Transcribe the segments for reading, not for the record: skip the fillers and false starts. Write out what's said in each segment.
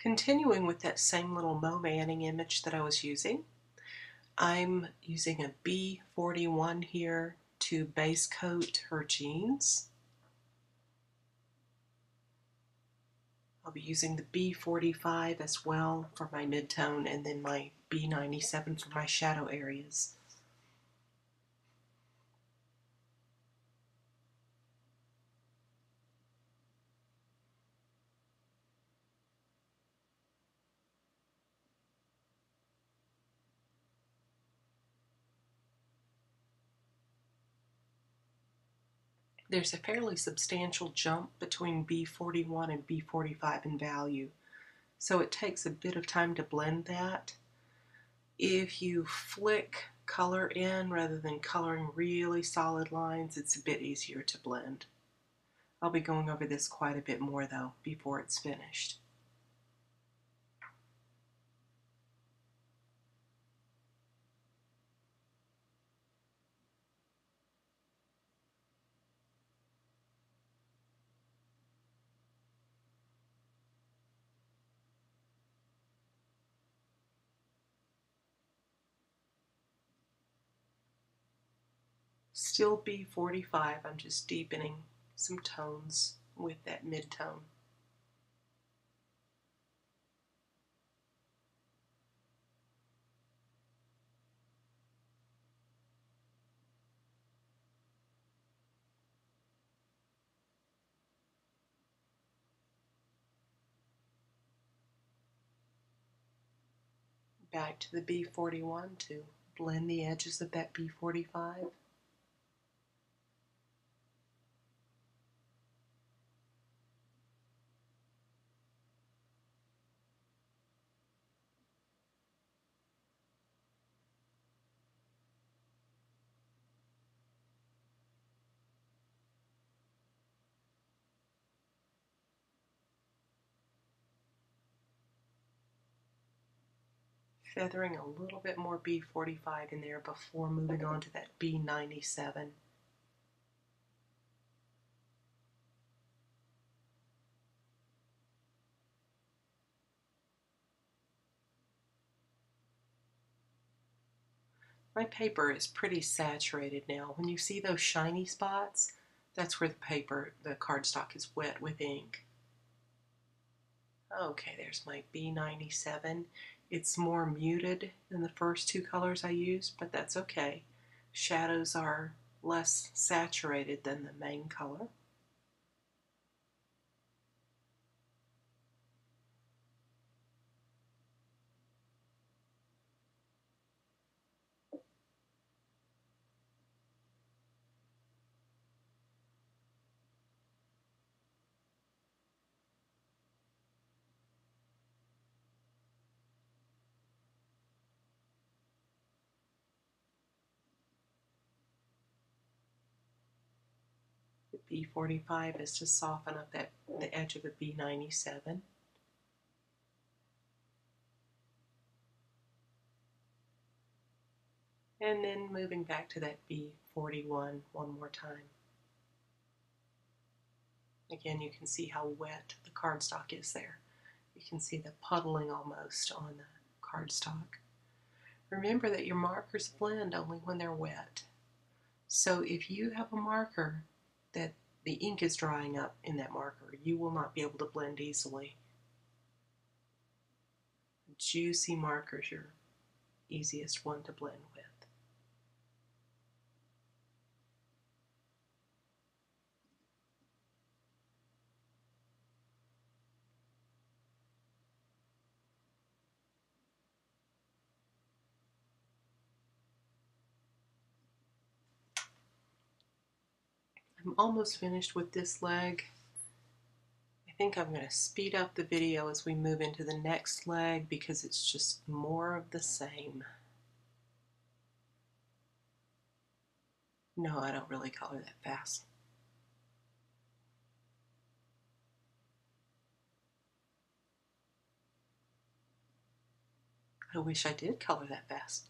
Continuing with that same little Mo Manning image that I was using, I'm using a B41 here to base coat her jeans. I'll be using the B45 as well for my midtone, and then my B97 for my shadow areas. There's a fairly substantial jump between B41 and B45 in value, so it takes a bit of time to blend that. If you flick color in rather than coloring really solid lines, it's a bit easier to blend. I'll be going over this quite a bit more though before it's finished. Still B45, I'm just deepening some tones with that mid-tone. Back to the B41 to blend the edges of that B45. Feathering a little bit more B45 in there before moving on to that B97. My paper is pretty saturated now. When you see those shiny spots, that's where the cardstock is wet with ink. Okay, there's my B97. It's more muted than the first two colors I used, but that's okay. Shadows are less saturated than the main color. The B45 is to soften up the edge of the B97. And then moving back to that B41 one more time. Again, you can see how wet the cardstock is there. You can see the puddling almost on the cardstock. Remember that your markers blend only when they're wet. So if you have a marker that the ink is drying up in that marker, you will not be able to blend easily. Juicy markers, your easiest one to blend with. I'm almost finished with this leg. I think I'm going to speed up the video as we move into the next leg because it's just more of the same. No, I don't really color that fast. I wish I did color that fast.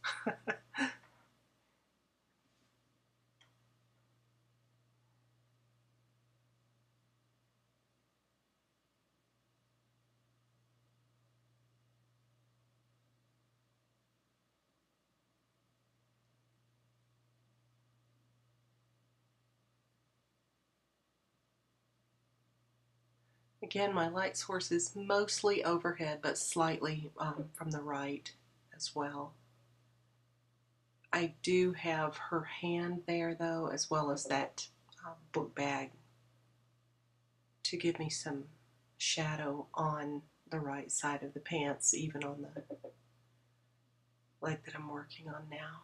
Again, my light source is mostly overhead, but slightly from the right as well. I do have her hand there though, as well as that book bag to give me some shadow on the right side of the pants, even on the leg that I'm working on now.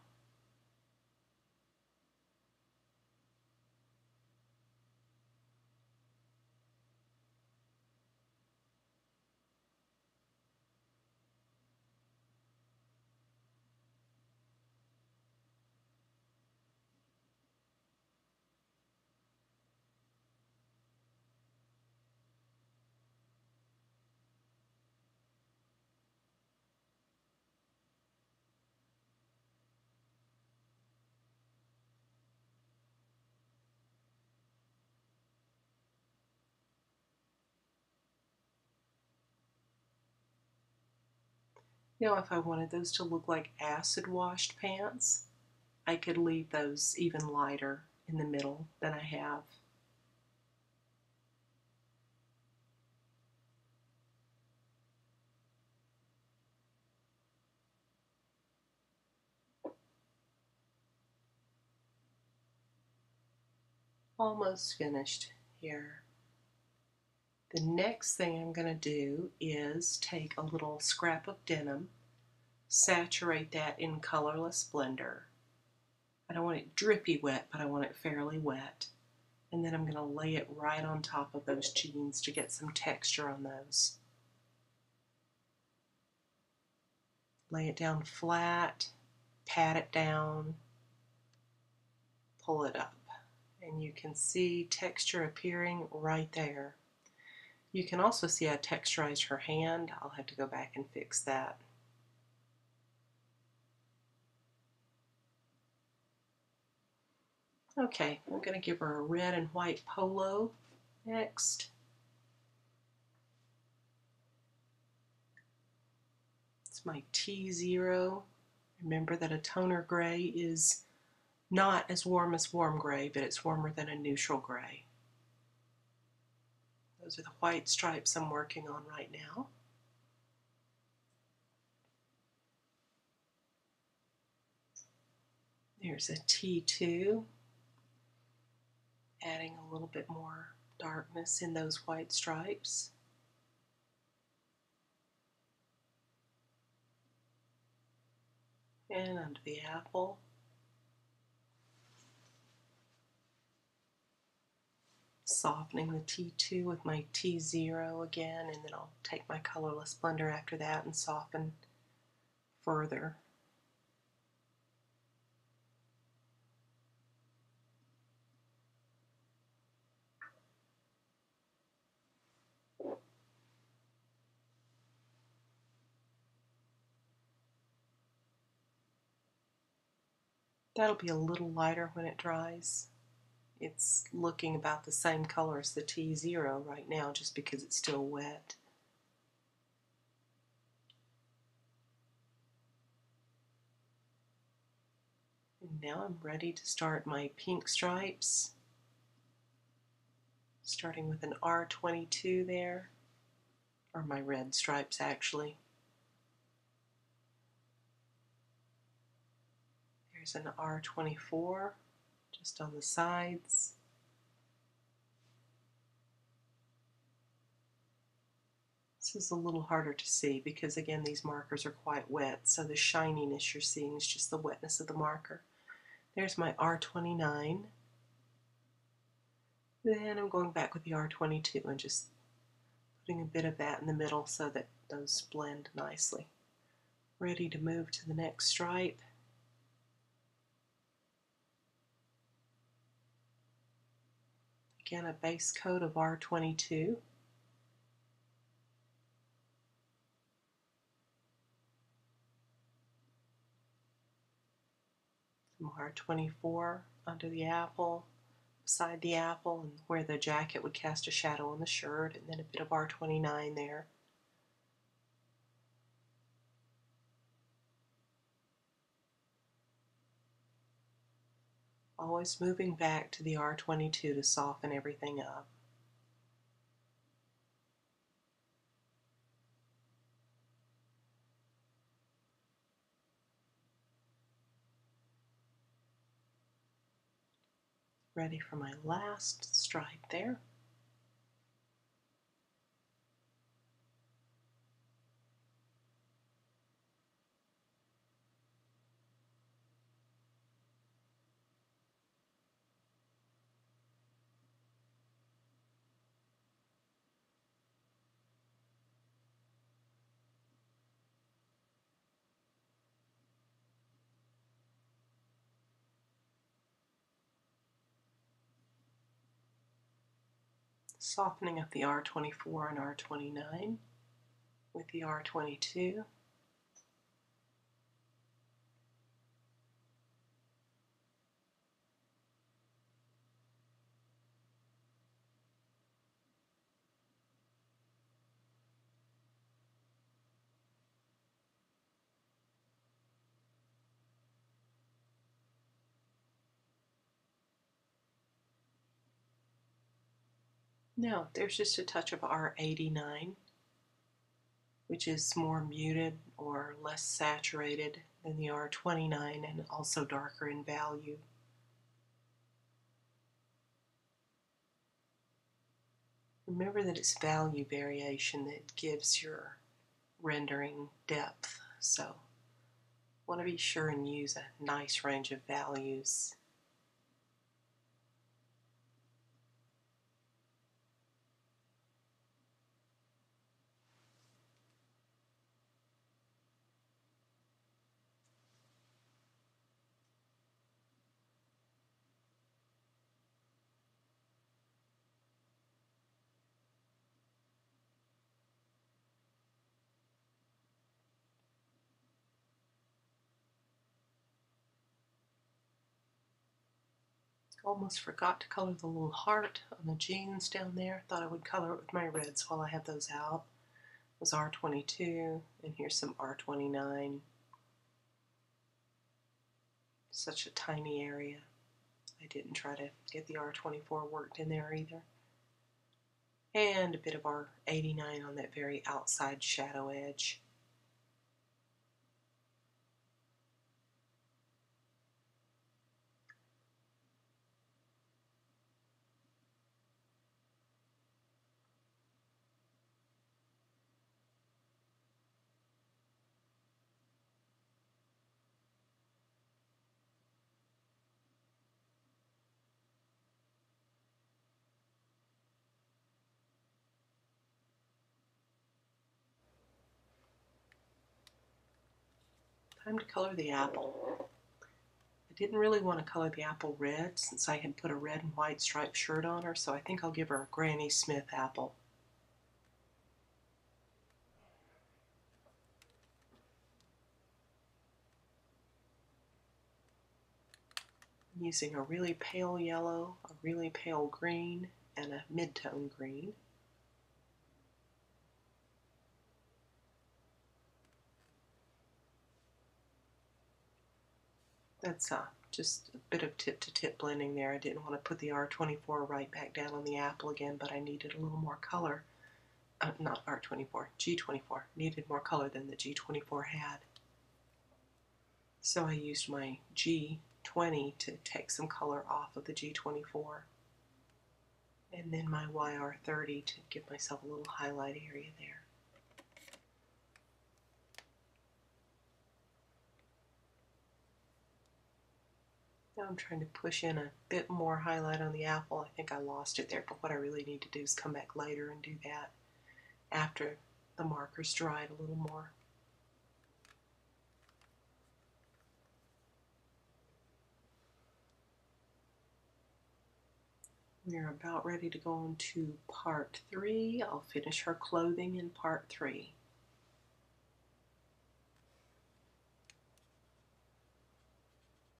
Now, if I wanted those to look like acid washed pants, I could leave those even lighter in the middle than I have. Almost finished here. The next thing I'm going to do is take a little scrap of denim, saturate that in colorless blender. I don't want it drippy wet, but I want it fairly wet. And then I'm going to lay it right on top of those jeans to get some texture on those. Lay it down flat, pat it down, pull it up. And you can see texture appearing right there. You can also see I texturized her hand. I'll have to go back and fix that. Okay, I'm going to give her a red and white polo next. It's my T0. Remember that a toner gray is not as warm as warm gray, but it's warmer than a neutral gray. Those are the white stripes I'm working on right now. There's a T2, adding a little bit more darkness in those white stripes. And under the apple. Softening the T2 with my T0 again, and then I'll take my colorless blender after that and soften further. That'll be a little lighter when it dries. It's looking about the same color as the T0 right now, just because it's still wet. And now I'm ready to start my pink stripes, starting with an R22 there, or my red stripes actually. There's an R24 just on the sides. This is a little harder to see because again these markers are quite wet, so the shininess you're seeing is just the wetness of the marker. There's my R29. Then I'm going back with the R22 and just putting a bit of that in the middle so that those blend nicely. Ready to move to the next stripe. Again, a base coat of R22. Some R24 under the apple, beside the apple, and where the jacket would cast a shadow on the shirt, and then a bit of R29 there. Always moving back to the R22 to soften everything up. ready for my last stripe there. Softening up the R24 and R29 with the R22. Now there's just a touch of R89, which is more muted or less saturated than the R29 and also darker in value. Remember that it's value variation that gives your rendering depth, so want to be sure and use a nice range of values. Almost forgot to color the little heart on the jeans down there. Thought I would color it with my reds while I have those out. It was R22, and here's some R29. Such a tiny area. I didn't try to get the R24 worked in there either. And a bit of R89 on that very outside shadow edge. Time to color the apple. I didn't really want to color the apple red since I had put a red and white striped shirt on her, so I think I'll give her a Granny Smith apple. I'm using a really pale yellow, a really pale green, and a mid-tone green. That's just a bit of tip-to-tip blending there. I didn't want to put the R24 right back down on the apple again, but I needed a little more color. Not R24, G24. Needed more color than the G24 had. So I used my G20 to take some color off of the G24. And then my YR30 to give myself a little highlight area there. Now I'm trying to push in a bit more highlight on the apple. I think I lost it there, but what I really need to do is come back later and do that after the marker's dried a little more. We're about ready to go on to part 3. I'll finish her clothing in part 3.